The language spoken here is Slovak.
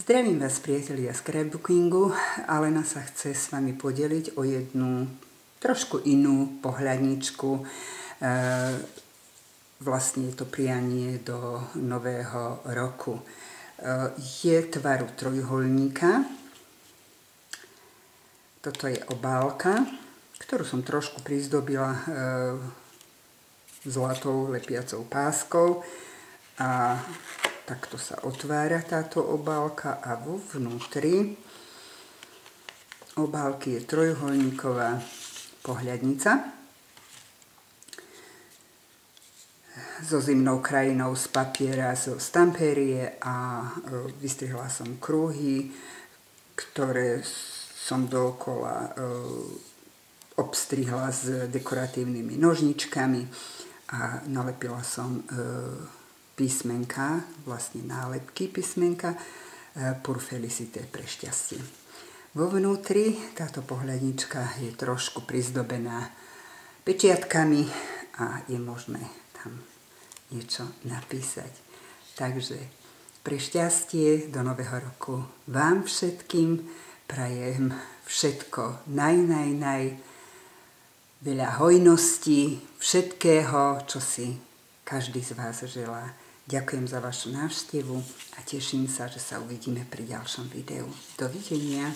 Zdravím vás, priatelia scrapbookingu. Alena sa chce s vami podeliť o jednu trošku inú pohľadničku. Vlastne je to prianie do nového roku. Je tvaru trojuholníka. Toto je obálka, ktorú som trošku prizdobila zlatou lepiacou páskou. A takto sa otvára táto obálka a vo vnútri obálky je trojuholníková pohľadnica so zimnou krajinou z papiera, zo stampérie a vystrihla som kruhy, ktoré som dookola obstrihla s dekoratívnymi nožničkami a nalepila som písmenka, vlastne nálepky písmenka Pour Félicité, pre šťastie. Vo vnútri táto pohľadnička je trošku prizdobená pečiatkami a je možné tam niečo napísať. Takže pre šťastie do nového roku vám všetkým prajem všetko veľa hojností, všetkého, čo si každý z vás želá. Ďakujem za vašu návštevu a teším sa, že sa uvidíme pri ďalšom videu. Dovidenia.